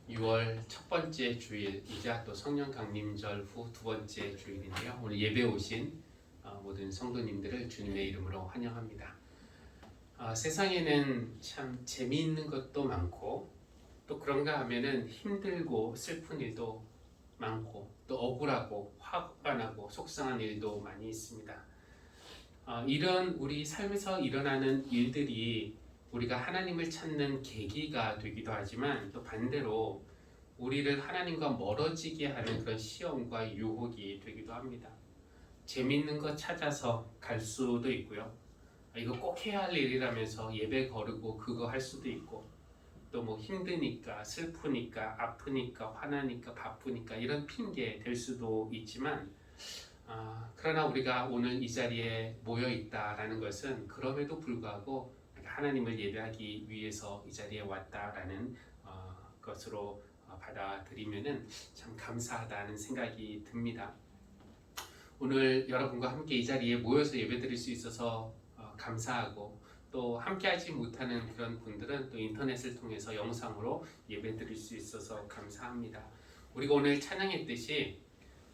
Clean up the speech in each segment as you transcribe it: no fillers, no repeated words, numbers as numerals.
6월 첫 번째 주일이자 또 성령 강림절 후 두 번째 주일인데요. 오늘 예배 오신 모든 성도님들을 주님의 이름으로 환영합니다. 세상에는 참 재미있는 것도 많고 또 그런가 하면은 힘들고 슬픈 일도 많고 또 억울하고 화가 나고 속상한 일도 많이 있습니다. 이런 우리 삶에서 일어나는 일들이 우리가 하나님을 찾는 계기가 되기도 하지만 또 반대로 우리를 하나님과 멀어지게 하는 그런 시험과 유혹이 되기도 합니다. 재밌는 거 찾아서 갈 수도 있고요. 이거 꼭 해야 할 일이라면서 예배 거르고 그거 할 수도 있고 또 뭐 힘드니까 슬프니까 아프니까 화나니까 바쁘니까 이런 핑계 될 수도 있지만 그러나 우리가 오늘 이 자리에 모여 있다라는 것은 그럼에도 불구하고 하나님을 예배하기 위해서 이 자리에 왔다라는 것으로 받아들이면은 참 감사하다는 생각이 듭니다. 오늘 여러분과 함께 이 자리에 모여서 예배드릴 수 있어서 감사하고 또 함께하지 못하는 그런 분들은 또 인터넷을 통해서 영상으로 예배드릴 수 있어서 감사합니다. 우리가 오늘 찬양했듯이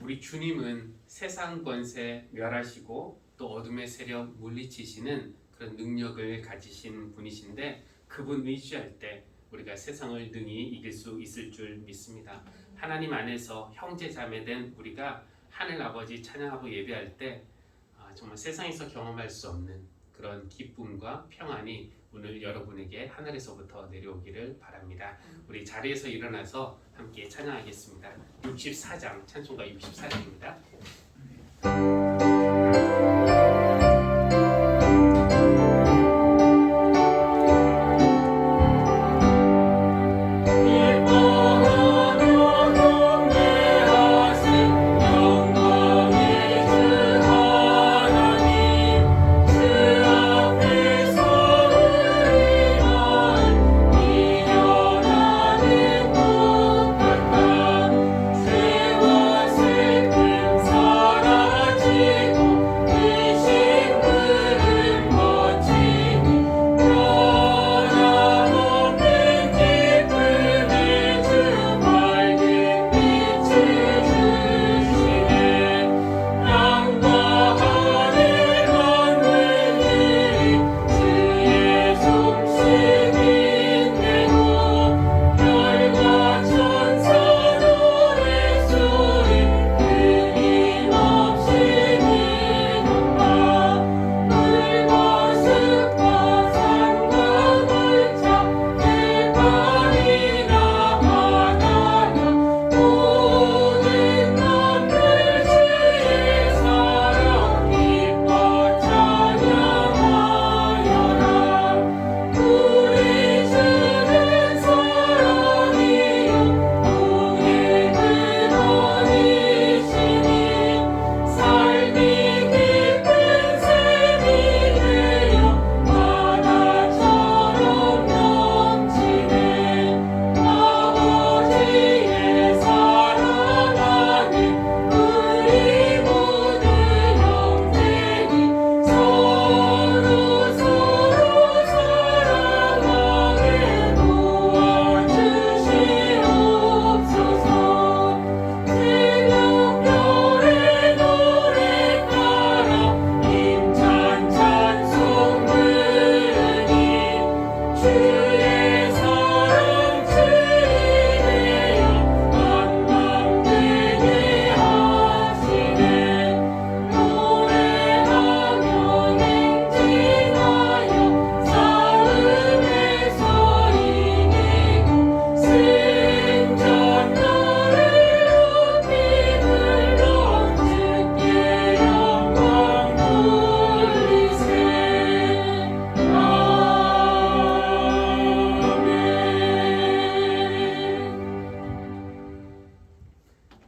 우리 주님은 세상 권세 멸하시고 또 어둠의 세력 물리치시는 그런 능력을 가지신 분이신데 그분 의지할 때 우리가 세상을 능히 이길 수 있을 줄 믿습니다. 하나님 안에서 형제 자매된 우리가 하늘 아버지 찬양하고 예배할 때 정말 세상에서 경험할 수 없는 그런 기쁨과 평안이 오늘 여러분에게 하늘에서부터 내려오기를 바랍니다. 우리 자리에서 일어나서 함께 찬양하겠습니다. 64장 찬송가 64장입니다.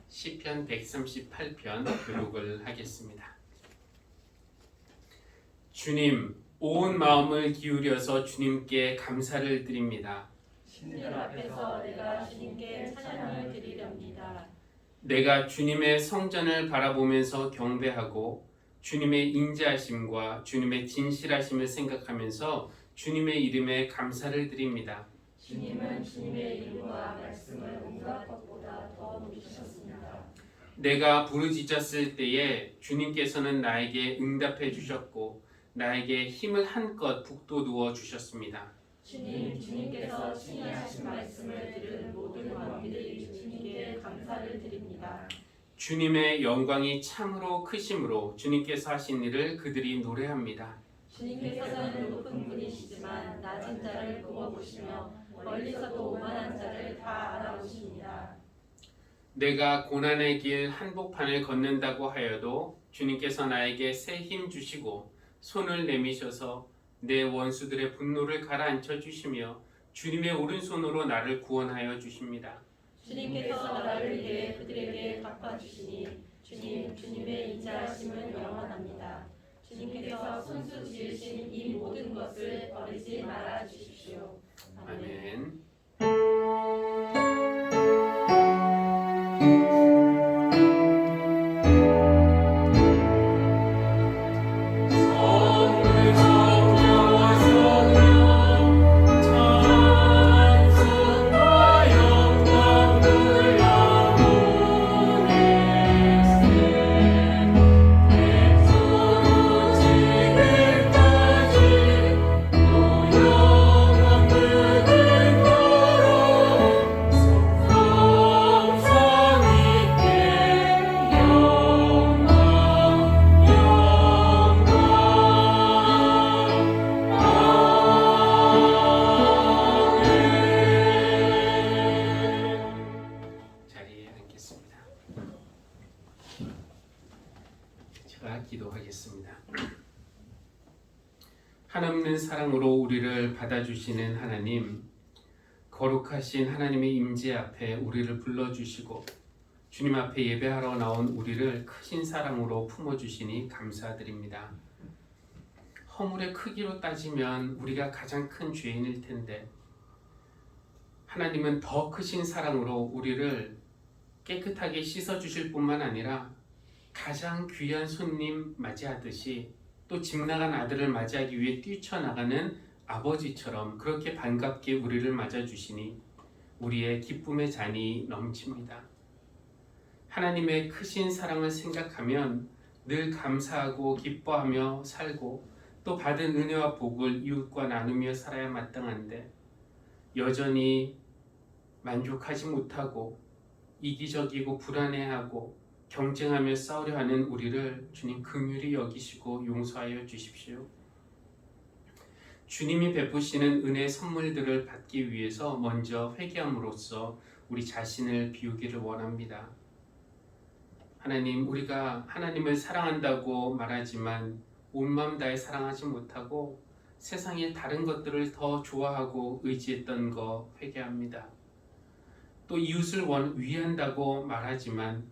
시편 138편 교독을 하겠습니다. 주님, 온 마음을 기울여서 주님께 감사를 드립니다. 주님 앞에서 내가 주님께 찬양을 드리렵니다. 내가 주님의 성전을 바라보면서 경배하고 주님의 인자하심과 주님의 진실하심을 생각하면서 주님의 이름에 감사를 드립니다. 주님은 주님의 이름과 말씀을 온갖 것보다 더 높이셨습니다. 내가 부르짖었을 때에 주님께서는 나에게 응답해 주셨고 나에게 힘을 한껏 북돋워 주셨습니다. 주님께서 친히 하신 말씀을 들은 모든 왕들이 주님께 감사를 드립니다. 주님의 영광이 참으로 크심으로 주님께서 하신 일을 그들이 노래합니다. 주님께서는 높은 분이시지만 낮은 자를 보아보시며 멀리서도 오만한 자를 다 알아보십니다. 내가 고난의 길 한복판을 걷는다고 하여도 주님께서 나에게 새 힘 주시고 손을 내미셔서 내 원수들의 분노를 가라앉혀 주시며 주님의 오른손으로 나를 구원하여 주십니다. 주님께서 나를 위해 그들에게 갚아주시니 주님의 인자하심은 영원합니다. 주님께서 손수 지으신 이 모든 것을 버리지 말아 주십시오. 아멘. 아멘. 자리에 앉겠습니다. 제가 기도하겠습니다. 한없는 사랑으로 우리를 받아주시는 하나님, 거룩하신 하나님의 임재 앞에 우리를 불러주시고 주님 앞에 예배하러 나온 우리를 크신 사랑으로 품어주시니 감사드립니다. 허물의 크기로 따지면 우리가 가장 큰 죄인일 텐데 하나님은 더 크신 사랑으로 우리를 깨끗하게 씻어주실 뿐만 아니라 가장 귀한 손님 맞이하듯이 또 집 나간 아들을 맞이하기 위해 뛰쳐나가는 아버지처럼 그렇게 반갑게 우리를 맞아주시니 우리의 기쁨의 잔이 넘칩니다. 하나님의 크신 사랑을 생각하면 늘 감사하고 기뻐하며 살고 또 받은 은혜와 복을 이웃과 나누며 살아야 마땅한데 여전히 만족하지 못하고 이기적이고 불안해하고 경쟁하며 싸우려 하는 우리를 주님 긍휼히 여기시고 용서하여 주십시오. 주님이 베푸시는 은혜 선물들을 받기 위해서 먼저 회개함으로써 우리 자신을 비우기를 원합니다. 하나님, 우리가 하나님을 사랑한다고 말하지만 온 마음 다해 사랑하지 못하고 세상의 다른 것들을 더 좋아하고 의지했던 거 회개합니다. 또 이웃을 위한다고 말하지만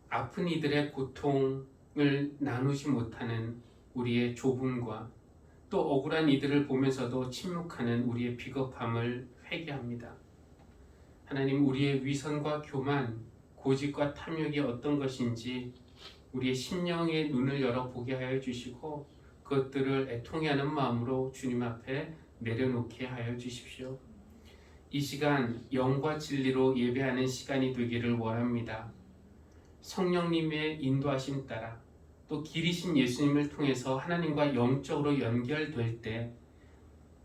아픈 이들의 고통을 나누지 못하는 우리의 좁음과 또 억울한 이들을 보면서도 침묵하는 우리의 비겁함을 회개합니다. 하나님, 우리의 위선과 교만, 고집과 탐욕이 어떤 것인지 우리의 심령의 눈을 열어보게 하여 주시고 그것들을 애통해하는 마음으로 주님 앞에 내려놓게 하여 주십시오. 이 시간 영과 진리로 예배하는 시간이 되기를 원합니다. 성령님의 인도하심 따라 또 길이신 예수님을 통해서 하나님과 영적으로 연결될 때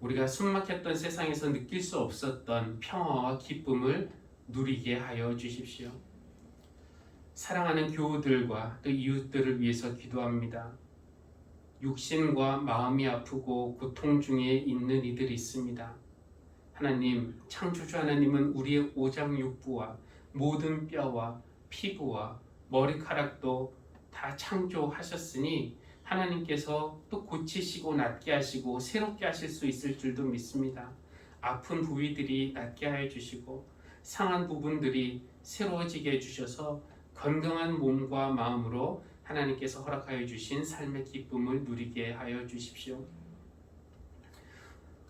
우리가 숨막혔던 세상에서 느낄 수 없었던 평화와 기쁨을 누리게 하여 주십시오. 사랑하는 교우들과 또 이웃들을 위해서 기도합니다. 육신과 마음이 아프고 고통 중에 있는 이들이 있습니다. 하나님, 창조주 하나님은 우리의 오장육부와 모든 뼈와 피부와 머리카락도 다 창조하셨으니 하나님께서 또 고치시고 낫게 하시고 새롭게 하실 수 있을 줄도 믿습니다. 아픈 부위들이 낫게 하여 주시고 상한 부분들이 새로워지게 해주셔서 건강한 몸과 마음으로 하나님께서 허락하여 주신 삶의 기쁨을 누리게 하여 주십시오.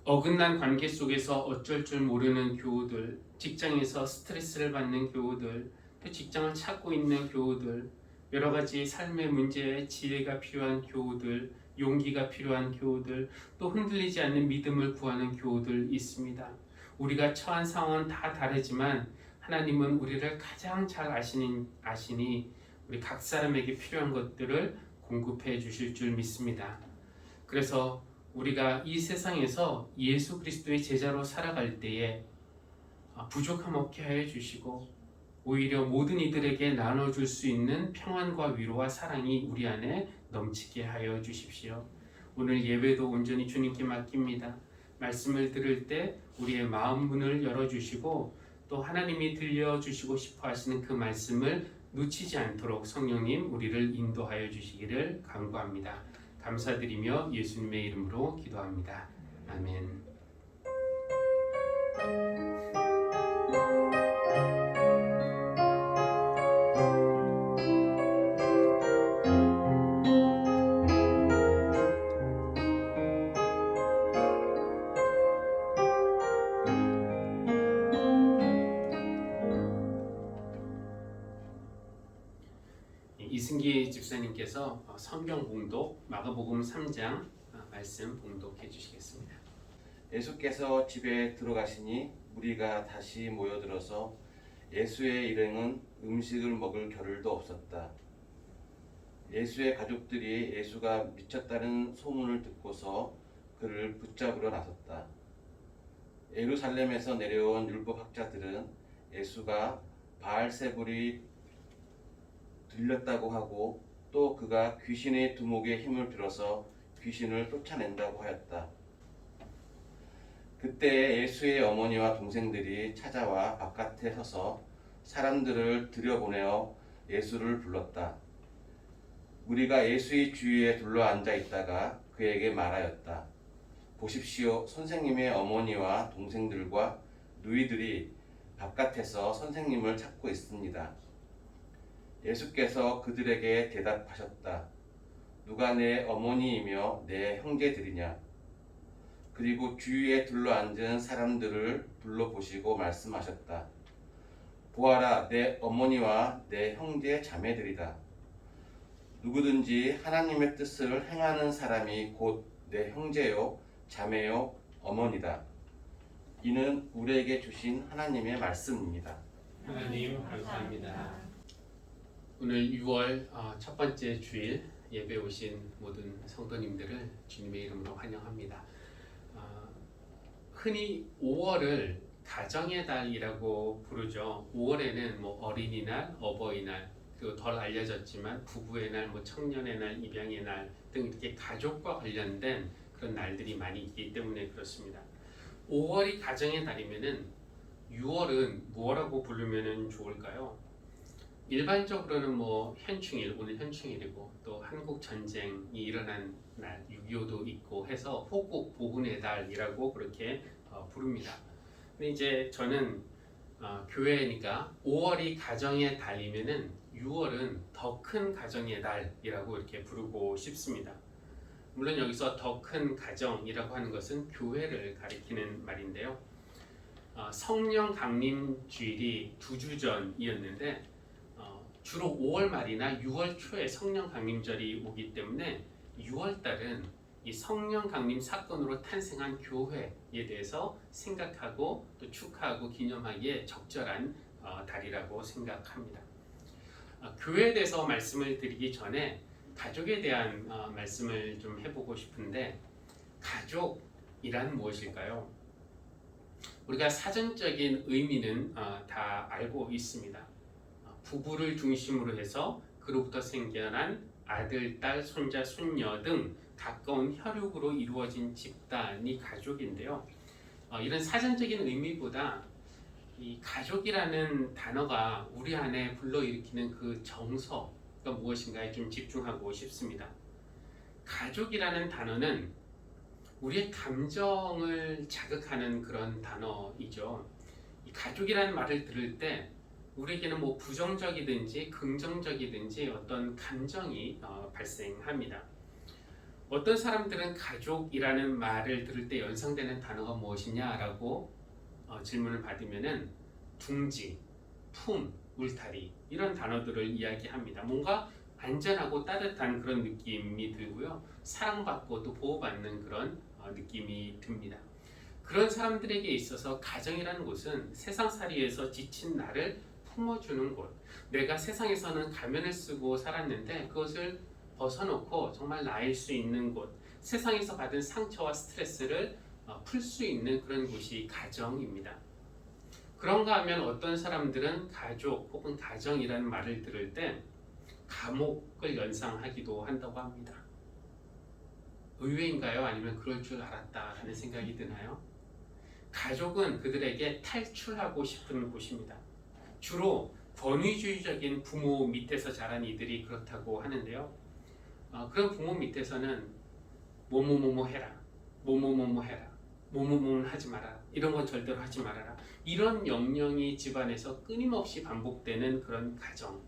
어긋난 관계 속에서 어쩔 줄 모르는 교우들, 직장에서 스트레스를 받는 교우들, 또 직장을 찾고 있는 교우들, 여러 가지 삶의 문제에 지혜가 필요한 교우들, 용기가 필요한 교우들, 또 흔들리지 않는 믿음을 구하는 교우들 있습니다. 우리가 처한 상황은 다 다르지만 하나님은 우리를 가장 잘 아시니 우리 각 사람에게 필요한 것들을 공급해 주실 줄 믿습니다. 그래서 우리가 이 세상에서 예수 그리스도의 제자로 살아갈 때에 부족함 없게 하여 주시고 오히려 모든 이들에게 나눠줄 수 있는 평안과 위로와 사랑이 우리 안에 넘치게 하여 주십시오. 오늘 예배도 온전히 주님께 맡깁니다. 말씀을 들을 때 우리의 마음 문을 열어주시고 또 하나님이 들려주시고 싶어 하시는 그 말씀을 놓치지 않도록 성령님 우리를 인도하여 주시기를 간구합니다. 감사드리며 예수님의 이름으로 기도합니다. 아멘. 이승기 집사님께서 성경 봉독 마가복음 3장 말씀 봉독해 주시겠습니다. 예수께서 집에 들어가시니 무리가 다시 모여들어서 예수의 일행은 음식을 먹을 겨를도 없었다. 예수의 가족들이 예수가 미쳤다는 소문을 듣고서 그를 붙잡으러 나섰다. 예루살렘에서 내려온 율법학자들은 예수가 바알세불이 들렸다고 하고 또 그가 귀신의 두목의 힘을 빌어서 귀신을 쫓아낸다고 하였다. 그때 예수의 어머니와 동생들이 찾아와 바깥에 서서 사람들을 들여보내어 예수를 불렀다. 무리가 예수의 주위에 둘러앉아 있다가 그에게 말하였다. 보십시오, 선생님의 어머니와 동생들과 누이들이 바깥에서 선생님을 찾고 있습니다. 예수께서 그들에게 대답하셨다. 누가 내 어머니이며 내 형제들이냐? 그리고 주위에 둘러앉은 사람들을 불러보시고 말씀하셨다. 보아라, 내 어머니와 내 형제 자매들이다. 누구든지 하나님의 뜻을 행하는 사람이 곧 내 형제요, 자매요, 어머니다. 이는 우리에게 주신 하나님의 말씀입니다. 하나님 감사합니다. 오늘 6월 첫 번째 주일 예배 오신 모든 성도님들을 주님의 이름으로 환영합니다. 흔히 5월을 가정의 달이라고 부르죠. 5월에는 뭐 어린이날, 어버이날, 그리고 덜 알려졌지만 부부의 날, 뭐 청년의 날, 입양의 날 등 이렇게 가족과 관련된 그런 날들이 많이 있기 때문에 그렇습니다. 5월이 가정의 달이면은 6월은 무엇라고 부르면은 좋을까요? 일반적으로는 뭐 현충일, 오늘 현충일이고 또 한국 전쟁이 일어난 날 6.25도 있고 해서 호국 보훈의 달이라고 그렇게 부릅니다. 근데 이제 저는 교회니까 5월이 가정의 달이면은 6월은 더 큰 가정의 달이라고 이렇게 부르고 싶습니다. 물론 여기서 더 큰 가정이라고 하는 것은 교회를 가리키는 말인데요. 성령 강림 주일이 2주 전이었는데 주로 5월 말이나 6월 초에 성령 강림절이 오기 때문에 6월 달은 이 성령 강림 사건으로 탄생한 교회에 대해서 생각하고 또 축하하고 기념하기에 적절한 달이라고 생각합니다. 교회에 대해서 말씀을 드리기 전에 가족에 대한 말씀을 좀 해보고 싶은데 가족이란 무엇일까요? 우리가 사전적인 의미는 다 알고 있습니다. 부부를 중심으로 해서 그로부터 생겨난 아들, 딸, 손자, 손녀 등 가까운 혈육으로 이루어진 집단이 가족인데요. 이런 사전적인 의미보다 이 가족이라는 단어가 우리 안에 불러일으키는 그 정서가 무엇인가에 좀 집중하고 싶습니다. 가족이라는 단어는 우리의 감정을 자극하는 그런 단어이죠. 이 가족이라는 말을 들을 때 우리에게는 뭐 부정적이든지 긍정적이든지 어떤 감정이 발생합니다. 어떤 사람들은 가족이라는 말을 들을 때 연상되는 단어가 무엇이냐라고 질문을 받으면은 둥지, 품, 울타리 이런 단어들을 이야기합니다. 뭔가 안전하고 따뜻한 그런 느낌이 들고요. 사랑받고 또 보호받는 그런 느낌이 듭니다. 그런 사람들에게 있어서 가정이라는 곳은 세상살이에서 지친 나를 품어주는 곳. 내가 세상에서는 가면을 쓰고 살았는데 그것을 벗어놓고 정말 나일 수 있는 곳. 세상에서 받은 상처와 스트레스를 풀 수 있는 그런 곳이 가정입니다. 그런가 하면 어떤 사람들은 가족 혹은 가정이라는 말을 들을 때 감옥을 연상하기도 한다고 합니다. 의외인가요? 아니면 그럴 줄 알았다라는 생각이 드나요? 가족은 그들에게 탈출하고 싶은 곳입니다. 주로 권위주의적인 부모 밑에서 자란 이들이 그렇다고 하는데요. 그런 부모 밑에서는 뭐뭐뭐뭐 해라, 뭐뭐뭐뭐 해라, 뭐뭐뭐는 하지 마라, 이런 건 절대로 하지 말아라, 이런 명령이 집안에서 끊임없이 반복되는 그런 가정.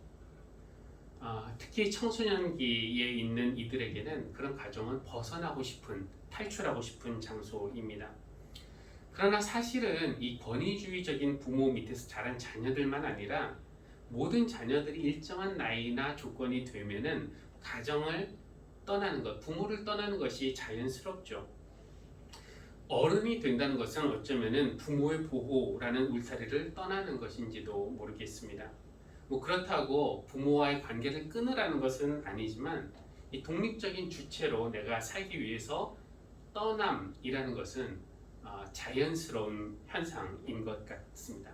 특히 청소년기에 있는 이들에게는 그런 가정은 벗어나고 싶은, 탈출하고 싶은 장소입니다. 그러나 사실은 이 권위주의적인 부모 밑에서 자란 자녀들만 아니라 모든 자녀들이 일정한 나이나 조건이 되면은 가정을 떠나는 것, 부모를 떠나는 것이 자연스럽죠. 어른이 된다는 것은 어쩌면은 부모의 보호라는 울타리를 떠나는 것인지도 모르겠습니다. 그렇다고 부모와의 관계를 끊으라는 것은 아니지만 이 독립적인 주체로 내가 살기 위해서 떠남이라는 것은 자연스러운 현상인 것 같습니다.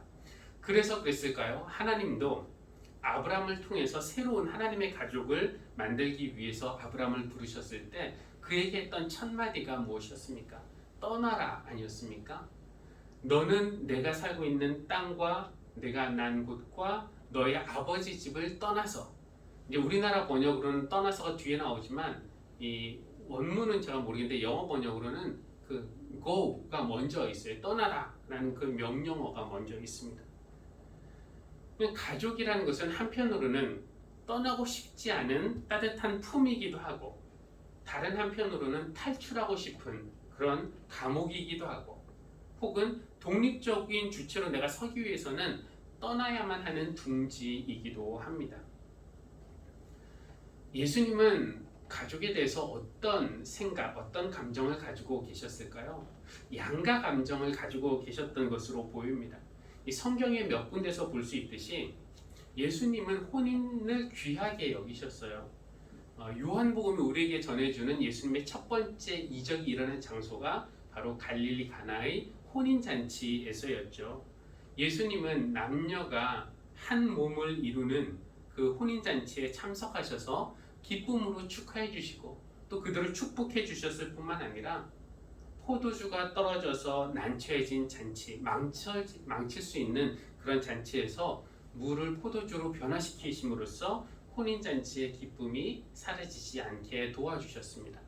그래서 그랬을까요? 하나님도 아브라함을 통해서 새로운 하나님의 가족을 만들기 위해서 아브라함을 부르셨을 때 그에게 했던 첫 마디가 무엇이었습니까? 떠나라 아니었습니까? 너는 내가 살고 있는 땅과 내가 난 곳과 너의 아버지 집을 떠나서, 이제 우리나라 번역으로는 떠나서가 뒤에 나오지만 이 원문은 제가 모르겠는데 영어 번역으로는 그 go가 먼저 있어요. 떠나라라는 그 명령어가 먼저 있습니다. 가족이라는 것은 한편으로는 떠나고 싶지 않은 따뜻한 품이기도 하고 다른 한편으로는 탈출하고 싶은 그런 감옥이기도 하고 혹은 독립적인 주체로 내가 서기 위해서는 떠나야만 하는 둥지이기도 합니다. 예수님은 가족에 대해서 어떤 생각, 어떤 감정을 가지고 계셨을까요? 양가 감정을 가지고 계셨던 것으로 보입니다. 이 성경에 몇 군데서 볼 수 있듯이 예수님은 혼인을 귀하게 여기셨어요. 요한복음이 우리에게 전해주는 예수님의 첫 번째 이적이 일어난 장소가 바로 갈릴리 가나의 혼인잔치에서였죠. 예수님은 남녀가 한 몸을 이루는 그 혼인잔치에 참석하셔서 기쁨으로 축하해 주시고 또 그들을 축복해 주셨을 뿐만 아니라 포도주가 떨어져서 난처해진 잔치, 망칠 수 있는 그런 잔치에서 물을 포도주로 변화시키심으로써 혼인잔치의 기쁨이 사라지지 않게 도와주셨습니다.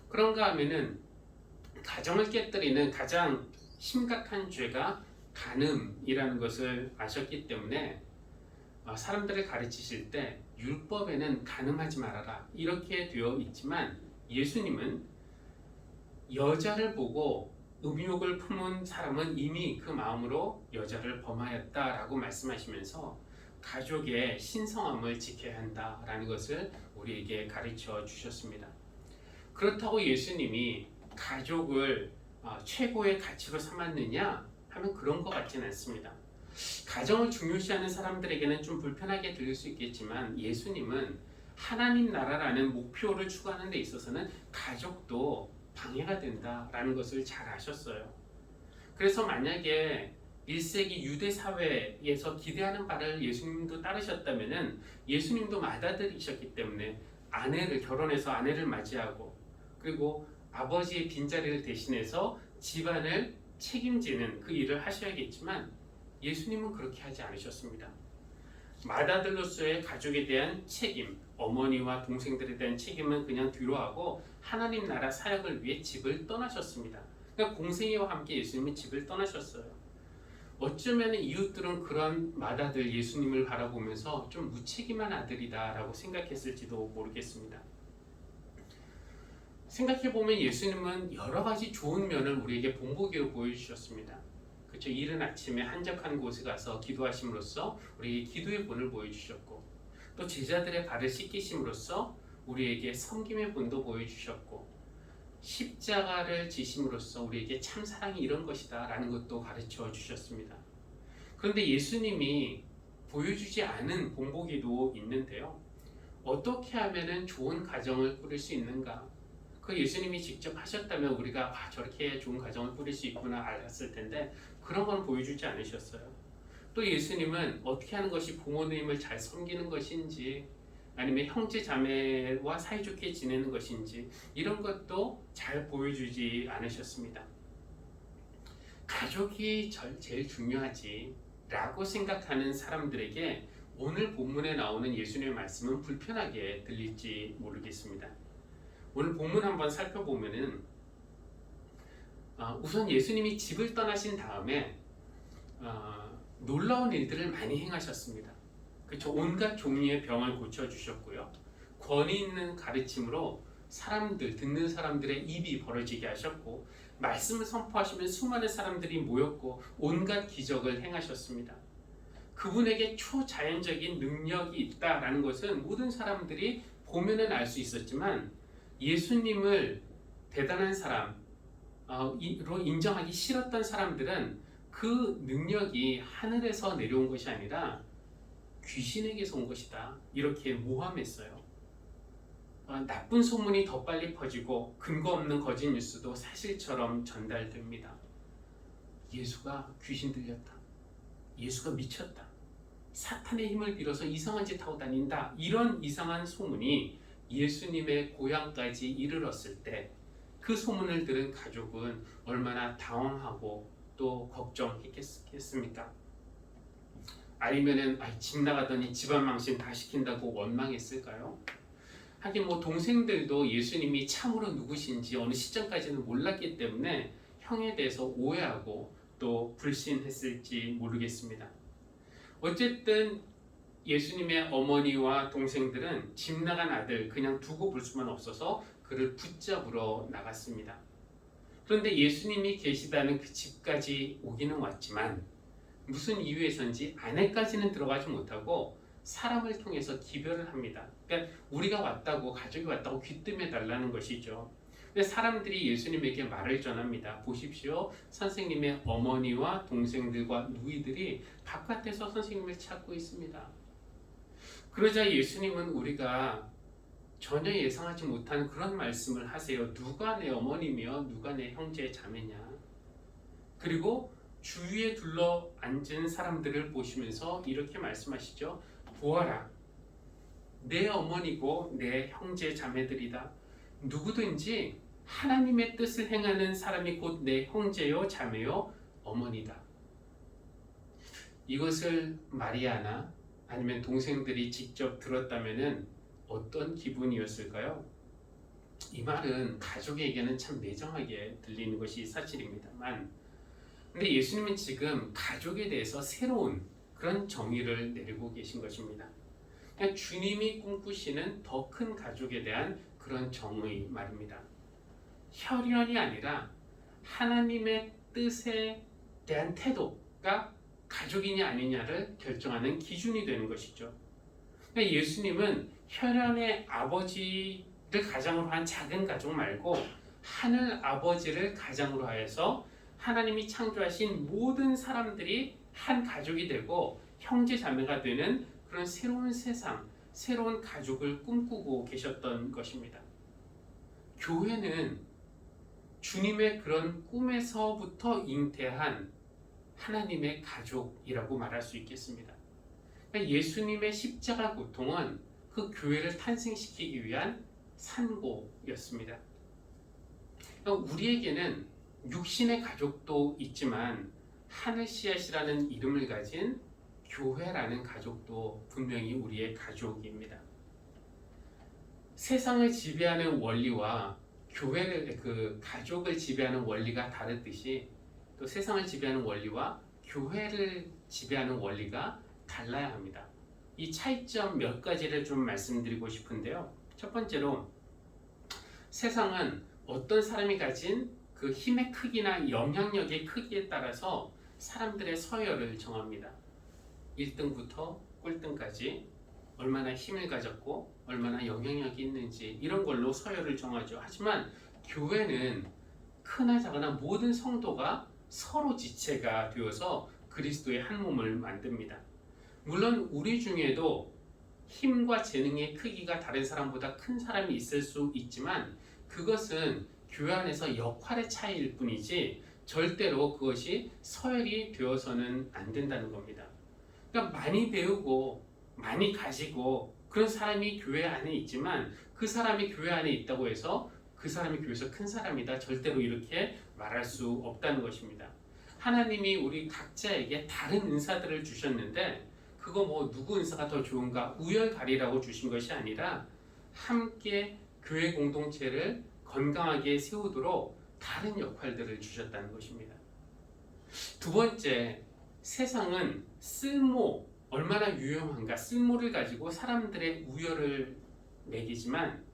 그런가 하면은 가정을 깨뜨리는 가장 심각한 죄가 간음이라는 것을 아셨기 때문에 사람들을 가르치실 때 율법에는 간음하지 말아라 이렇게 되어 있지만 예수님은 여자를 보고 음욕을 품은 사람은 이미 그 마음으로 여자를 범하였다라고 말씀하시면서 가족의 신성함을 지켜야 한다라는 것을 우리에게 가르쳐 주셨습니다. 그렇다고 예수님이 가족을 최고의 가치로 삼았느냐 하면 그런 것 같지는 않습니다. 가정을 중요시하는 사람들에게는 좀 불편하게 들릴 수 있겠지만 예수님은 하나님 나라라는 목표를 추구하는 데 있어서는 가족도 방해가 된다라는 것을 잘 아셨어요. 그래서 만약에 1세기 유대 사회에서 기대하는 바를 예수님도 따르셨다면은 예수님도 맏아들이셨기 때문에 결혼해서 아내를 맞이하고 그리고 아버지의 빈자리를 대신해서 집안을 책임지는 그 일을 하셔야겠지만 예수님은 그렇게 하지 않으셨습니다. 맏아들로서의 가족에 대한 책임, 어머니와 동생들에 대한 책임은 그냥 뒤로 하고 하나님 나라 사역을 위해 집을 떠나셨습니다. 그러니까 공생애와 함께 예수님은 집을 떠나셨어요. 어쩌면 이웃들은 그런 맏아들 예수님을 바라보면서 좀 무책임한 아들이다라고 생각했을지도 모르겠습니다. 생각해보면 예수님은 여러 가지 좋은 면을 우리에게 본보기로 보여주셨습니다. 그렇죠? 이른 아침에 한적한 곳에 가서 기도하심으로써 우리에게 기도의 본을 보여주셨고 또 제자들의 발을 씻기심으로써 우리에게 섬김의 본도 보여주셨고 십자가를 지심으로써 우리에게 참 사랑이 이런 것이다 라는 것도 가르쳐 주셨습니다. 그런데 예수님이 보여주지 않은 본보기도 있는데요. 어떻게 하면 좋은 가정을 꾸릴 수 있는가? 그 예수님이 직접 하셨다면 우리가 저렇게 좋은 가정을 꾸릴 수 있구나 알았을 텐데 그런 건 보여주지 않으셨어요. 또 예수님은 어떻게 하는 것이 부모님을 잘 섬기는 것인지 아니면 형제 자매와 사이좋게 지내는 것인지 이런 것도 잘 보여주지 않으셨습니다. 가족이 제일 중요하지 라고 생각하는 사람들에게 오늘 본문에 나오는 예수님의 말씀은 불편하게 들릴지 모르겠습니다. 오늘 본문 한번 살펴보면은 우선 예수님이 집을 떠나신 다음에 놀라운 일들을 많이 행하셨습니다. 그렇죠? 온갖 종류의 병을 고쳐주셨고요. 권위 있는 가르침으로 듣는 사람들의 입이 벌어지게 하셨고 말씀을 선포하시면 수많은 사람들이 모였고 온갖 기적을 행하셨습니다. 그분에게 초자연적인 능력이 있다라는 것은 모든 사람들이 보면은 알 수 있었지만 예수님을 대단한 사람으로 인정하기 싫었던 사람들은 그 능력이 하늘에서 내려온 것이 아니라 귀신에게서 온 것이다 이렇게 모함했어요. 나쁜 소문이 더 빨리 퍼지고 근거 없는 거짓 뉴스도 사실처럼 전달됩니다. 예수가 귀신 들렸다. 예수가 미쳤다. 사탄의 힘을 빌어서 이상한 짓 하고 다닌다. 이런 이상한 소문이 예수님의 고향까지 이르렀을 때 그 소문을 들은 가족은 얼마나 당황하고 또 걱정했겠습니까? 아니면은 집 나가더니 집안 망신 다 시킨다고 원망했을까요? 하긴 동생들도 예수님이 참으로 누구신지 어느 시점까지는 몰랐기 때문에 형에 대해서 오해하고 또 불신했을지 모르겠습니다. 어쨌든 예수님의 어머니와 동생들은 집 나간 아들 그냥 두고 볼 수만 없어서 그를 붙잡으러 나갔습니다. 그런데 예수님이 계시다는 그 집까지 오기는 왔지만 무슨 이유에선지 안에까지는 들어가지 못하고 사람을 통해서 기별을 합니다. 그러니까 우리가 왔다고 가족이 왔다고 귀뜸해 달라는 것이죠. 근데 사람들이 예수님에게 말을 전합니다. 보십시오. 선생님의 어머니와 동생들과 누이들이 바깥에서 선생님을 찾고 있습니다. 그러자 예수님은 우리가 전혀 예상하지 못한 그런 말씀을 하세요. 누가 내 어머니며 누가 내 형제 자매냐. 그리고 주위에 둘러 앉은 사람들을 보시면서 이렇게 말씀하시죠. 보아라. 내 어머니고 내 형제 자매들이다. 누구든지 하나님의 뜻을 행하는 사람이 곧 내 형제요 자매요 어머니다. 이것을 마리아나 아니면 동생들이 직접 들었다면은 어떤 기분이었을까요? 이 말은 가족에게는 참 매정하게 들리는 것이 사실입니다만 근데 예수님은 지금 가족에 대해서 새로운 그런 정의를 내리고 계신 것입니다. 그냥 주님이 꿈꾸시는 더 큰 가족에 대한 그런 정의 말입니다. 혈연이 아니라 하나님의 뜻에 대한 태도가 가족이냐 아니냐를 결정하는 기준이 되는 것이죠. 그러니까 예수님은 혈연의 아버지를 가장으로 한 작은 가족 말고 하늘 아버지를 가장으로 하여서 하나님이 창조하신 모든 사람들이 한 가족이 되고 형제 자매가 되는 그런 새로운 세상, 새로운 가족을 꿈꾸고 계셨던 것입니다. 교회는 주님의 그런 꿈에서부터 잉태한 하나님의 가족이라고 말할 수 있겠습니다. 그러니까 예수님의 십자가 고통은 그 교회를 탄생시키기 위한 산고였습니다. 그러니까 우리에게는 육신의 가족도 있지만 하늘 씨앗이라는 이름을 가진 교회라는 가족도 분명히 우리의 가족입니다. 세상을 지배하는 원리와 교회를 가족을 지배하는 원리가 다르듯이 또 세상을 지배하는 원리와 교회를 지배하는 원리가 달라야 합니다. 이 차이점 몇 가지를 좀 말씀드리고 싶은데요. 첫 번째로 세상은 어떤 사람이 가진 그 힘의 크기나 영향력의 크기에 따라서 사람들의 서열을 정합니다. 1등부터 꼴등까지 얼마나 힘을 가졌고 얼마나 영향력이 있는지 이런 걸로 서열을 정하죠. 하지만 교회는 크나 작으나 모든 성도가 서로 지체가 되어서 그리스도의 한 몸을 만듭니다. 물론 우리 중에도 힘과 재능의 크기가 다른 사람보다 큰 사람이 있을 수 있지만 그것은 교회 안에서 역할의 차이일 뿐이지 절대로 그것이 서열이 되어서는 안 된다는 겁니다. 그러니까 많이 배우고 많이 가지고 그런 사람이 교회 안에 있지만 그 사람이 교회 안에 있다고 해서 그 사람이 교회에서 큰 사람이다, 절대로 이렇게 말할 수 없다는 것입니다. 하나님이 우리 각자에게 다른 은사들을 주셨는데 그거 뭐 누구 은사가 더 좋은가 우열가리라고 주신 것이 아니라 함께 교회 공동체를 건강하게 세우도록 다른 역할들을 주셨다는 것입니다. 두 번째, 세상은 쓸모, 얼마나 유용한가, 쓸모를 가지고 사람들의 우열을 매기지만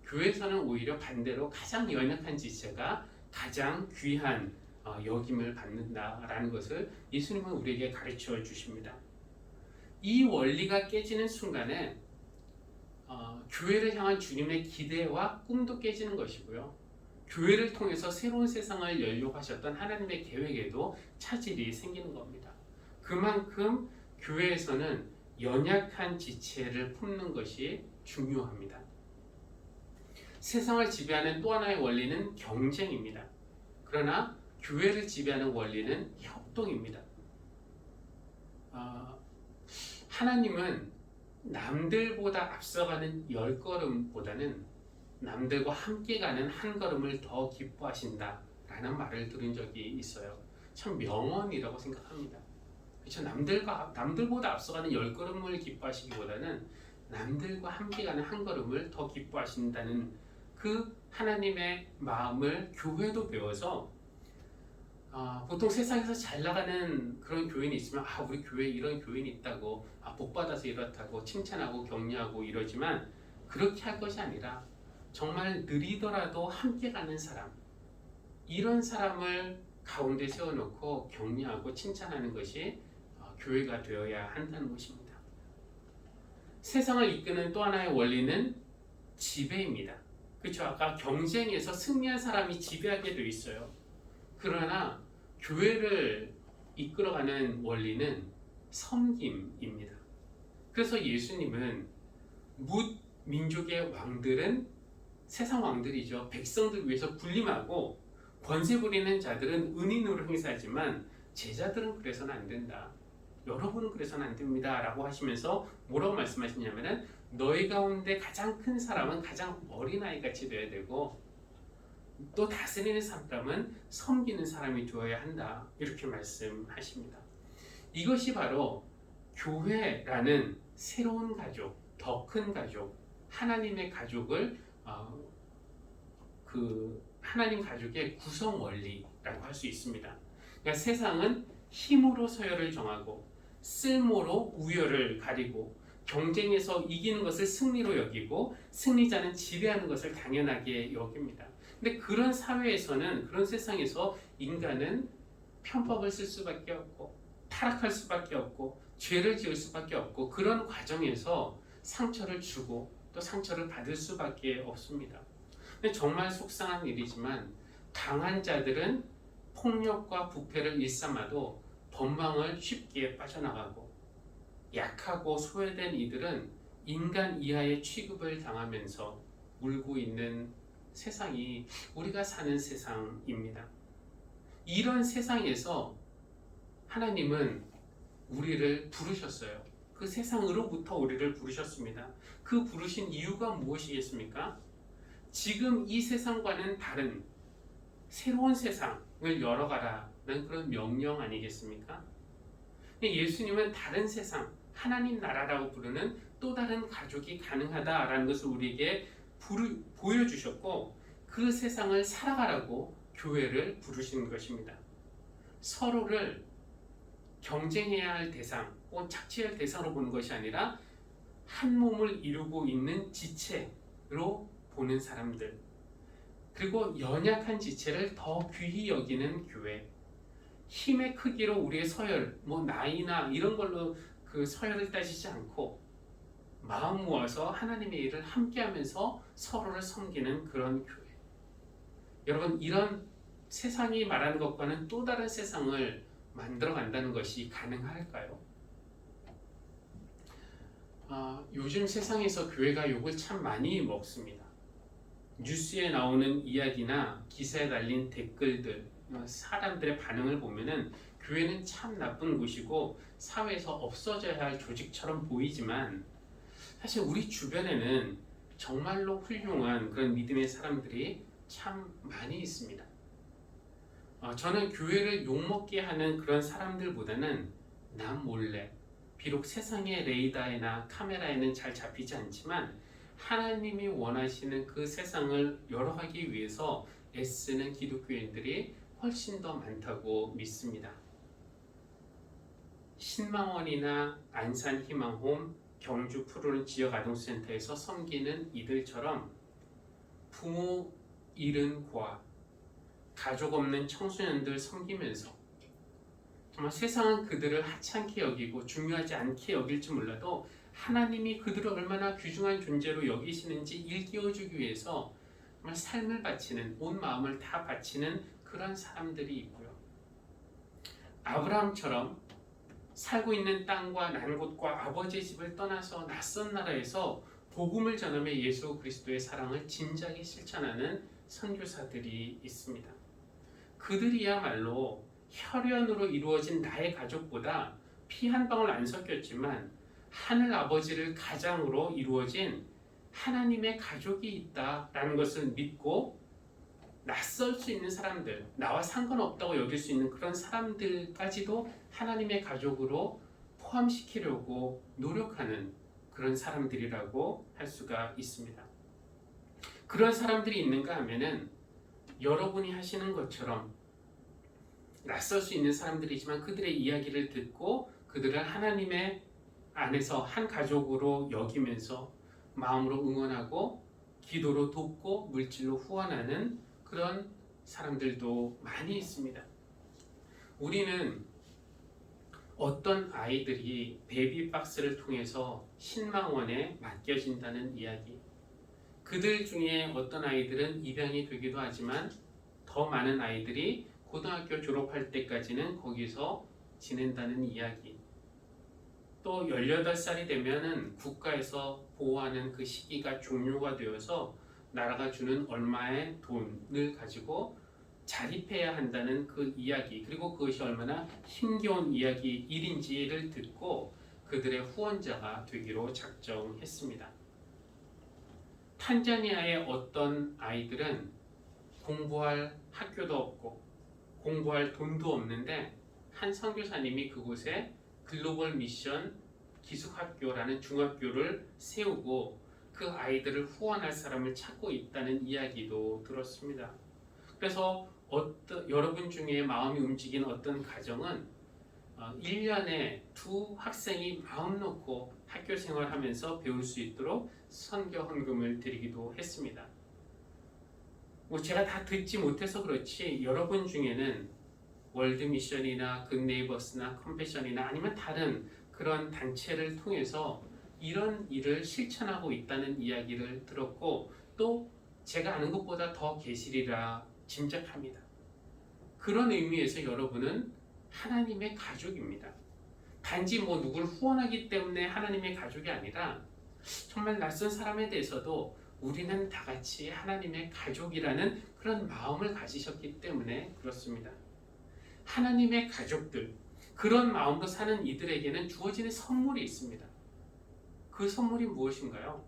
교회에서는 오히려 반대로 가장 연약한 지체가 가장 귀한 여김을 받는다라는 것을 예수님은 우리에게 가르쳐 주십니다. 이 원리가 깨지는 순간에 교회를 향한 주님의 기대와 꿈도 깨지는 것이고요. 교회를 통해서 새로운 세상을 열려고 하셨던 하나님의 계획에도 차질이 생기는 겁니다. 그만큼 교회에서는 연약한 지체를 품는 것이 중요합니다. 세상을 지배하는 또 하나의 원리는 경쟁입니다. 그러나 교회를 지배하는 원리는 협동입니다. 하나님은 남들보다 앞서가는 10걸음보다는 남들과 함께 가는 한 걸음을 더 기뻐하신다라는 말을 들은 적이 있어요. 참 명언이라고 생각합니다. 그렇죠? 남들보다 앞서가는 10걸음을 기뻐하시기보다는 남들과 함께 가는 한 걸음을 더 기뻐하신다는 그 하나님의 마음을 교회도 배워서 보통 세상에서 잘 나가는 그런 교인이 있으면 우리 교회에 이런 교인이 있다고 복받아서 이렇다고 칭찬하고 격려하고 이러지만 그렇게 할 것이 아니라 정말 느리더라도 함께 가는 사람, 이런 사람을 가운데 세워놓고 격려하고 칭찬하는 것이 교회가 되어야 한다는 것입니다. 세상을 이끄는 또 하나의 원리는 지배입니다. 그렇죠? 아까 경쟁에서 승리한 사람이 지배하게 되어 있어요. 그러나 교회를 이끌어가는 원리는 섬김입니다. 그래서 예수님은 뭇 민족의 왕들은 세상 왕들이죠. 백성들 위해서 군림하고 권세 부리는 자들은 은인으로 행사하지만 제자들은 그래서는 안 된다. 여러분은 그래서는 안 됩니다. 라고 하시면서 뭐라고 말씀하시냐면은 너희 가운데 가장 큰 사람은 가장 어린아이 같이 되어야 되고 또 다스리는 사람은 섬기는 사람이 되어야 한다. 이렇게 말씀하십니다. 이것이 바로 교회라는 새로운 가족, 더 큰 가족, 하나님의 가족을 하나님 가족의 구성 원리라고 할 수 있습니다. 그러니까 세상은 힘으로 서열을 정하고 쓸모로 우열을 가리고 경쟁에서 이기는 것을 승리로 여기고 승리자는 지배하는 것을 당연하게 여깁니다. 근데 그런 사회에서는, 그런 세상에서 인간은 편법을 쓸 수밖에 없고 타락할 수밖에 없고 죄를 지을 수밖에 없고 그런 과정에서 상처를 주고 또 상처를 받을 수밖에 없습니다. 근데 정말 속상한 일이지만 강한 자들은 폭력과 부패를 일삼아도 법망을 쉽게 빠져나가고 약하고 소외된 이들은 인간 이하의 취급을 당하면서 울고 있는 세상이 우리가 사는 세상입니다. 이런 세상에서 하나님은 우리를 부르셨어요. 그 세상으로부터 우리를 부르셨습니다. 그 부르신 이유가 무엇이겠습니까? 지금 이 세상과는 다른 새로운 세상을 열어가라는 그런 명령 아니겠습니까? 예수님은 다른 세상, 하나님 나라라고 부르는 또 다른 가족이 가능하다라는 것을 우리에게 보여주셨고 그 세상을 살아가라고 교회를 부르신 것입니다. 서로를 경쟁해야 할 대상, 혹은 착취할 대상으로 보는 것이 아니라 한 몸을 이루고 있는 지체로 보는 사람들, 그리고 연약한 지체를 더 귀히 여기는 교회, 힘의 크기로 우리의 서열, 나이나 이런 걸로 그 서열을 따지지 않고 마음 모아서 하나님의 일을 함께하면서 서로를 섬기는 그런 교회. 여러분, 이런 세상이 말하는 것과는 또 다른 세상을 만들어 간다는 것이 가능할까요? 요즘 세상에서 교회가 욕을 참 많이 먹습니다. 뉴스에 나오는 이야기나 기사에 달린 댓글들, 사람들의 반응을 보면은 교회는 참 나쁜 곳이고 사회에서 없어져야 할 조직처럼 보이지만, 사실 우리 주변에는 정말로 훌륭한 그런 믿음의 사람들이 참 많이 있습니다. 저는 교회를 욕먹게 하는 그런 사람들보다는 남 몰래, 비록 세상의 레이더에나 카메라에는 잘 잡히지 않지만 하나님이 원하시는 그 세상을 열어가기 위해서 애쓰는 기독교인들이 훨씬 더 많다고 믿습니다. 신망원이나 안산희망홈, 경주 푸르른 지역아동센터에서 섬기는 이들처럼 부모 잃은 고아, 가족 없는 청소년들 섬기면서 정말 세상은 그들을 하찮게 여기고 중요하지 않게 여길지 몰라도 하나님이 그들을 얼마나 귀중한 존재로 여기시는지 일깨워주기 위해서 정말 삶을 바치는, 온 마음을 다 바치는 그런 사람들이 있고요. 아브라함처럼 살고 있는 땅과 난 곳과 아버지의 집을 떠나서 낯선 나라에서 복음을 전하며 예수 그리스도의 사랑을 진작에 실천하는 선교사들이 있습니다. 그들이야말로 혈연으로 이루어진 나의 가족보다 피 한 방울 안 섞였지만 하늘 아버지를 가장으로 이루어진 하나님의 가족이 있다라는 것을 믿고 낯설 수 있는 사람들, 나와 상관없다고 여길 수 있는 그런 사람들까지도 하나님의 가족으로 포함시키려고 노력하는 그런 사람들이라고 할 수가 있습니다. 그런 사람들이 있는가 하면은 여러분이 하시는 것처럼 낯설 수 있는 사람들이지만 그들의 이야기를 듣고 그들을 하나님의 안에서 한 가족으로 여기면서 마음으로 응원하고 기도로 돕고 물질로 후원하는 그런 사람들도 많이 있습니다. 우리는 어떤 아이들이 베이비박스를 통해서 신망원에 맡겨진다는 이야기, 그들 중에 어떤 아이들은 입양이 되기도 하지만 더 많은 아이들이 고등학교 졸업할 때까지는 거기서 지낸다는 이야기, 또 18살이 되면은 국가에서 보호하는 그 시기가 종료가 되어서 나라가 주는 얼마의 돈을 가지고 자립해야 한다는 그 이야기, 그리고 그것이 얼마나 힘겨운 일인지를 듣고 그들의 후원자가 되기로 작정했습니다. 탄자니아의 어떤 아이들은 공부할 학교도 없고 공부할 돈도 없는데 한 선교사님이 그곳에 글로벌 미션 기숙학교라는 중학교를 세우고 그 아이들을 후원할 사람을 찾고 있다는 이야기도 들었습니다. 그래서 여러분 중에 마음이 움직인 어떤 가정은 1년에 2 학생이 마음 놓고 학교 생활하면서 배울 수 있도록 선교 헌금을 드리기도 했습니다. 제가 다 듣지 못해서 그렇지 여러분 중에는 월드미션이나 굿네이버스나 컴패션이나 아니면 다른 그런 단체를 통해서 이런 일을 실천하고 있다는 이야기를 들었고 또 제가 아는 것보다 더 계시리라 짐작합니다. 그런 의미에서 여러분은 하나님의 가족입니다. 단지 누굴 후원하기 때문에 하나님의 가족이 아니라 정말 낯선 사람에 대해서도 우리는 다 같이 하나님의 가족이라는 그런 마음을 가지셨기 때문에 그렇습니다. 하나님의 가족들, 그런 마음으로 사는 이들에게는 주어지는 선물이 있습니다. 그 선물이 무엇인가요?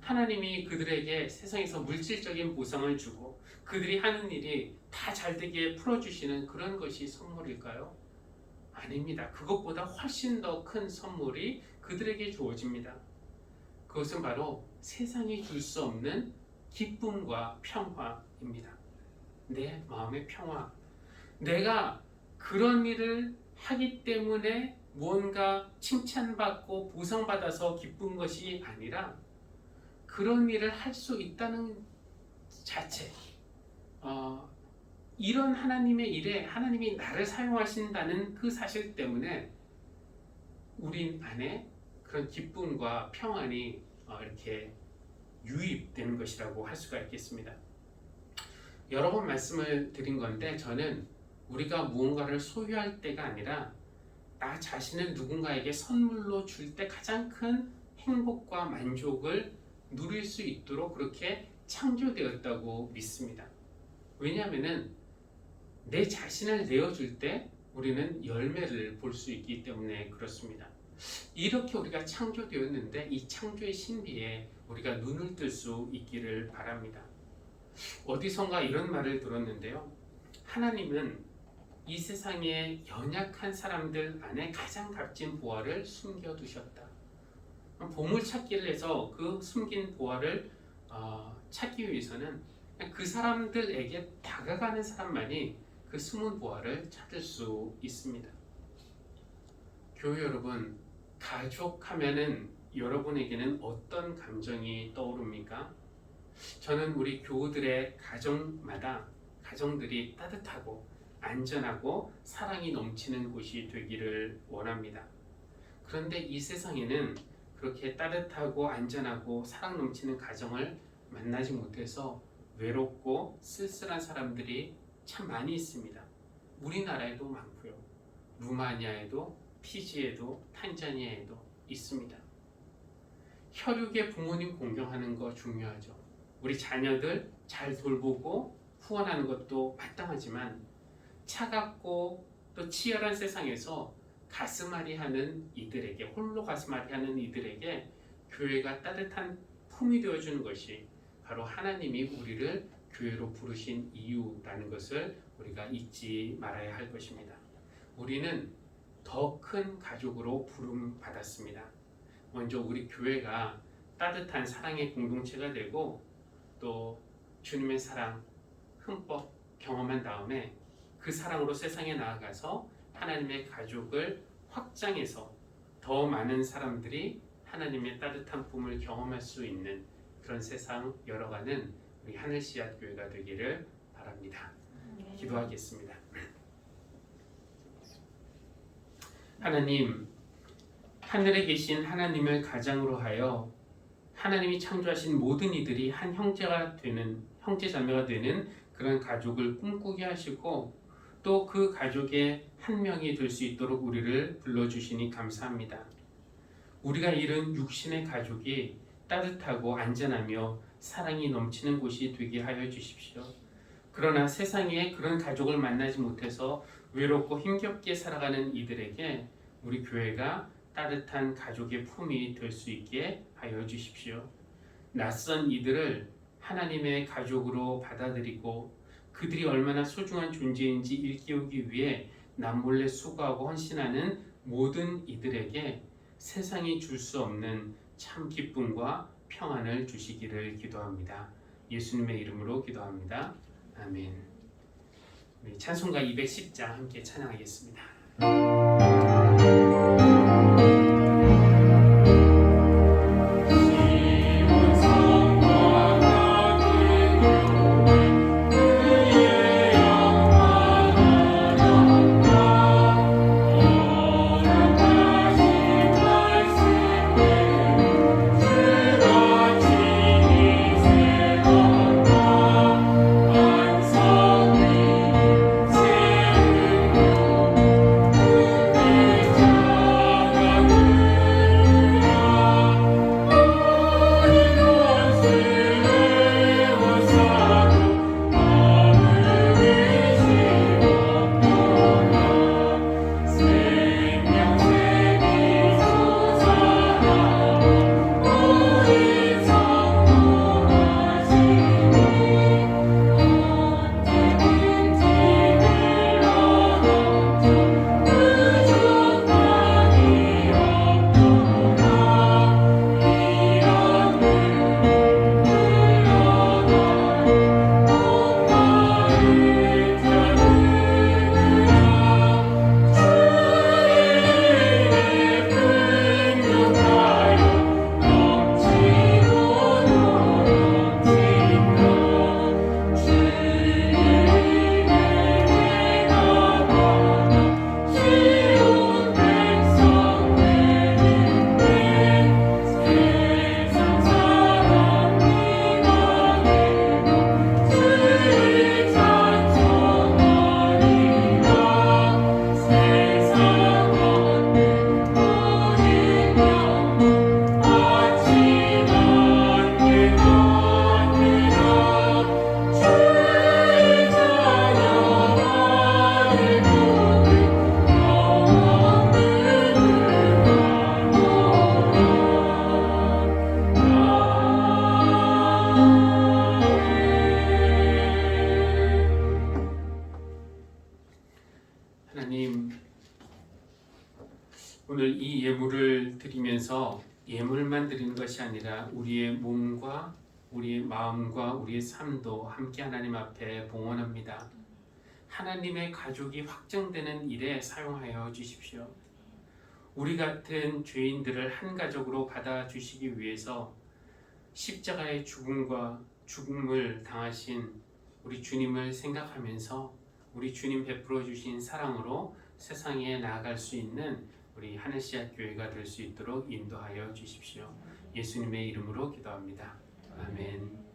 하나님이 그들에게 세상에서 물질적인 보상을 주고 그들이 하는 일이 다 잘되게 풀어주시는 그런 것이 선물일까요? 아닙니다. 그것보다 훨씬 더 큰 선물이 그들에게 주어집니다. 그것은 바로 세상이 줄 수 없는 기쁨과 평화입니다. 내 마음의 평화. 내가 그런 일을 하기 때문에 무언가 칭찬받고 보상받아서 기쁜 것이 아니라 그런 일을 할 수 있다는 자체, 이런 하나님의 일에 하나님이 나를 사용하신다는 그 사실 때문에 우리 안에 그런 기쁨과 평안이 이렇게 유입되는 것이라고 할 수가 있겠습니다. 여러 번 말씀을 드린 건데 저는 우리가 무언가를 소유할 때가 아니라 나 자신을 누군가에게 선물로 줄 때 가장 큰 행복과 만족을 누릴 수 있도록 그렇게 창조되었다고 믿습니다. 왜냐하면 내 자신을 내어줄 때 우리는 열매를 볼 수 있기 때문에 그렇습니다. 이렇게 우리가 창조되었는데 이 창조의 신비에 우리가 눈을 뜰 수 있기를 바랍니다. 어디선가 이런 말을 들었는데요. 하나님은 이 세상의 연약한 사람들 안에 가장 값진 보화를 숨겨두셨다. 보물찾기를 해서 그 숨긴 보화를 찾기 위해서는 그 사람들에게 다가가는 사람만이 그 숨은 보화를 찾을 수 있습니다. 교회 여러분, 가족하면은 여러분에게는 어떤 감정이 떠오릅니까? 저는 우리 교우들의 가정마다 가정들이 따뜻하고 안전하고 사랑이 넘치는 곳이 되기를 원합니다. 그런데 이 세상에는 그렇게 따뜻하고 안전하고 사랑 넘치는 가정을 만나지 못해서 외롭고 쓸쓸한 사람들이 참 많이 있습니다. 우리나라에도 많고요. 루마니아에도 피지에도 탄자니아에도 있습니다. 혈육의 부모님 공경하는 거 중요하죠. 우리 자녀들 잘 돌보고 후원하는 것도 마땅하지만 차갑고 또 치열한 세상에서 가슴앓이 하는 이들에게, 홀로 가슴앓이 하는 이들에게 교회가 따뜻한 품이 되어주는 것이 바로 하나님이 우리를 교회로 부르신 이유라는 것을 우리가 잊지 말아야 할 것입니다. 우리는 더 큰 가족으로 부름받았습니다. 먼저 우리 교회가 따뜻한 사랑의 공동체가 되고 또 주님의 사랑 흠뻑 경험한 다음에 그 사랑으로 세상에 나아가서 하나님의 가족을 확장해서 더 많은 사람들이 하나님의 따뜻한 품을 경험할 수 있는 그런 세상 열어가는 우리 하늘씨앗 교회가 되기를 바랍니다. 기도하겠습니다. 하나님, 하늘에 계신 하나님을 가장으로 하여 하나님이 창조하신 모든 이들이 한 형제가 되는, 형제자매가 되는 그런 가족을 꿈꾸게 하시고 또 그 가족의 한 명이 될 수 있도록 우리를 불러주시니 감사합니다. 우리가 이룬 육신의 가족이 따뜻하고 안전하며 사랑이 넘치는 곳이 되게 하여 주십시오. 그러나 세상에 그런 가족을 만나지 못해서 외롭고 힘겹게 살아가는 이들에게 우리 교회가 따뜻한 가족의 품이 될 수 있게 하여 주십시오. 낯선 이들을 하나님의 가족으로 받아들이고 그들이 얼마나 소중한 존재인지 일깨우기 위해 남몰래 수고하고 헌신하는 모든 이들에게 세상이 줄 수 없는 참 기쁨과 평안을 주시기를 기도합니다. 예수님의 이름으로 기도합니다. 아멘. 우리 찬송가 210장 함께 찬양하겠습니다. 오늘 이 예물을 드리면서 예물만 드리는 것이 아니라 우리의 몸과 우리의 마음과 우리의 삶도 함께 하나님 앞에 봉헌합니다. 하나님의 가족이 확정되는 일에 사용하여 주십시오. 우리 같은 죄인들을 한 가족으로 받아주시기 위해서 십자가의 죽음을 당하신 우리 주님을 생각하면서 우리 주님 베풀어 주신 사랑으로 세상에 나아갈 수 있는 우리 하늘씨앗 교회가 될 수 있도록 인도하여 주십시오. 예수님의 이름으로 기도합니다. 아멘.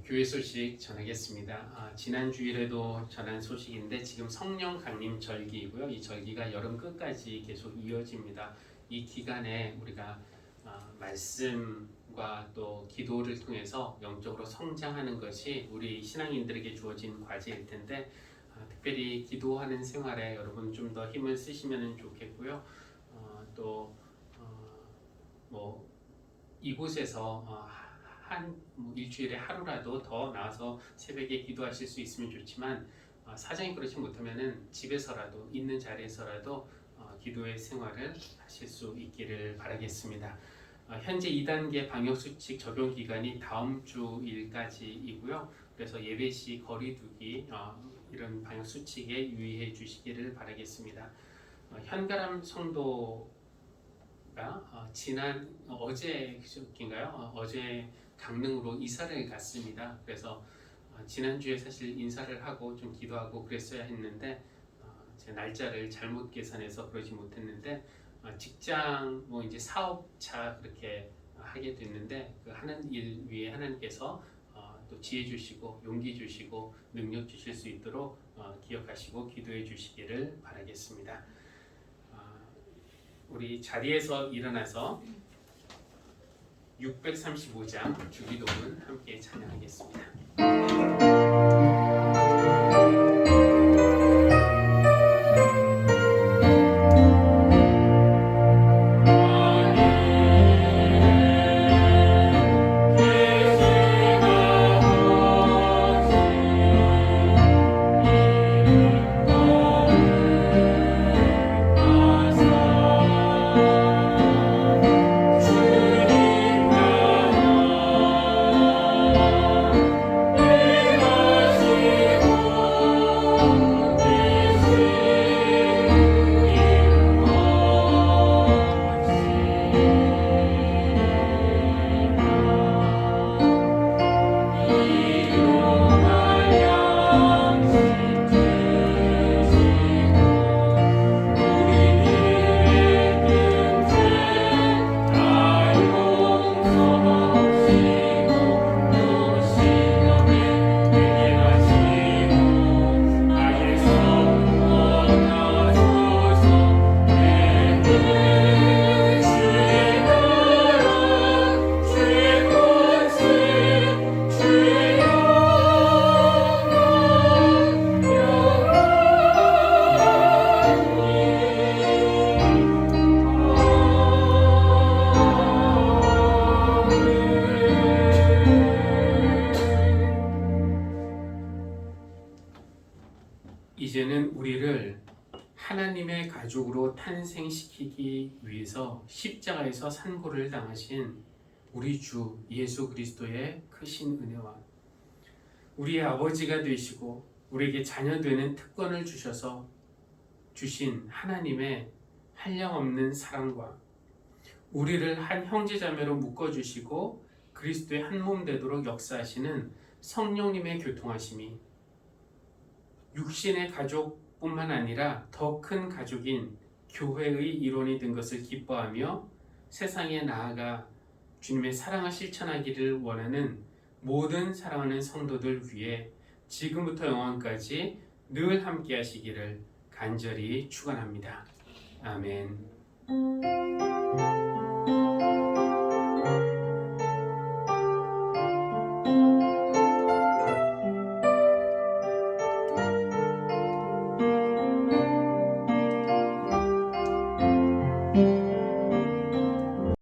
교회 소식 전하겠습니다. 지난 주일에도 전한 소식인데 지금 성령 강림 절기이고요. 이 절기가 여름 끝까지 계속 이어집니다. 이 기간에 우리가 말씀과 또 기도를 통해서 영적으로 성장하는 것이 우리 신앙인들에게 주어진 과제일 텐데 특별히 기도하는 생활에 여러분 좀 더 힘을 쓰시면 좋겠고요. 이곳에서 일주일에 하루라도 더 나와서 새벽에 기도하실 수 있으면 좋지만 사정이 그렇지 못하면은 집에서라도 있는 자리에서라도 기도의 생활을 하실 수 있기를 바라겠습니다. 현재 2단계 방역수칙 적용 기간이 다음 주일까지이고요. 그래서 예배 시 거리두기 이런 방역수칙에 유의해 주시기를 바라겠습니다. 현가람 성도가 어제 강릉으로 이사를 갔습니다. 그래서 지난주에 사실 인사를 하고 좀 기도하고 그랬어야 했는데 제 날짜를 잘못 계산해서 그러지 못했는데 직장 이제 사업차 그렇게 하게 됐는데 그 하는 일 위에 하나님께서 또 지혜 주시고 용기 주시고 능력 주실 수 있도록 기억하시고 기도해 주시기를 바라겠습니다. 우리 자리에서 일어나서 635장 주기도문 함께 찬양하겠습니다. 이제는 우리를 하나님의 가족으로 탄생시키기 위해서 십자가에서 산고를 당하신 우리 주 예수 그리스도의 크신 은혜와 우리의 아버지가 되시고 우리에게 자녀되는 특권을 주셔서 주신 하나님의 한량없는 사랑과 우리를 한 형제자매로 묶어주시고 그리스도의 한 몸 되도록 역사하시는 성령님의 교통하심이 육신의 가족뿐만 아니라 더 큰 가족인 교회의 일원이 된 것을 기뻐하며 세상에 나아가 주님의 사랑을 실천하기를 원하는 모든 사랑하는 성도들 위해 지금부터 영원까지 늘 함께 하시기를 간절히 축원합니다. 아멘.